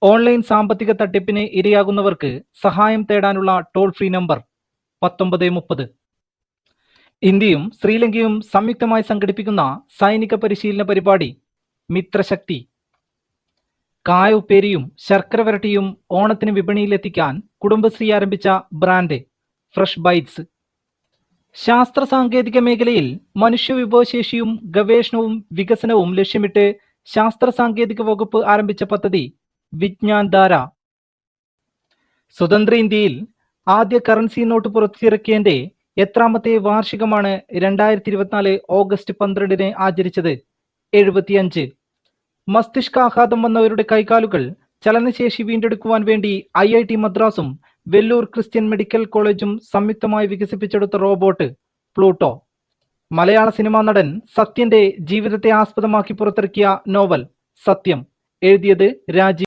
Online സാമ്പത്തിക തട്ടിപ്പിന് ഇരയാകുന്നവർക്ക് സഹായം തേടാനുള്ള ടോൾ ഫ്രീ നമ്പർ 1930. ഇന്ത്യയും ശ്രീലങ്കയും സംയുക്തമായി സംഘടിപ്പിക്കുന്ന സൈനിക പരിശീലന പരിപാടി മിത്രശക്തി. കായ ഉപ്പേരിയും ശർക്കര വരട്ടിയും ഓണത്തിന് വിപണിയിലെത്തിക്കാൻ കുടുംബശ്രീ ആരംഭിച്ച ബ്രാൻഡ് ഫ്രഷ് ബൈറ്റ്സ്. ശാസ്ത്ര സാങ്കേതിക മേഖലയിൽ മനുഷ്യവിഭവശേഷിയും ഗവേഷണവും വികസനവും ലക്ഷ്യമിട്ട് ശാസ്ത്ര സാങ്കേതിക വകുപ്പ് ആരംഭിച്ച പദ്ധതി വിജ്ഞാൻ ധാര. സ്വതന്ത്ര ഇന്ത്യയിൽ ആദ്യ കറൻസി നോട്ട് പുറത്തിറക്കിയതിന്റെ എത്രാമത്തെ വാർഷികമാണ് 2024 ഓഗസ്റ്റ് 12 ആചരിച്ചത്? 75. മസ്തിഷ്കാഘാതം വന്നവരുടെ കൈകാലുകൾ ചലനശേഷി വീണ്ടെടുക്കുവാൻ വേണ്ടി IIT മദ്രാസും വെല്ലൂർ ക്രിസ്ത്യൻ മെഡിക്കൽ കോളേജും സംയുക്തമായി വികസിപ്പിച്ചെടുത്ത റോബോട്ട് പ്ലൂട്ടോ. മലയാള സിനിമാ നടൻ സത്യന്റെ ജീവിതത്തെ ആസ്പദമാക്കി പുറത്തിറക്കിയ നോവൽ സത്യം. എഴുതിയത് രാജീവ്.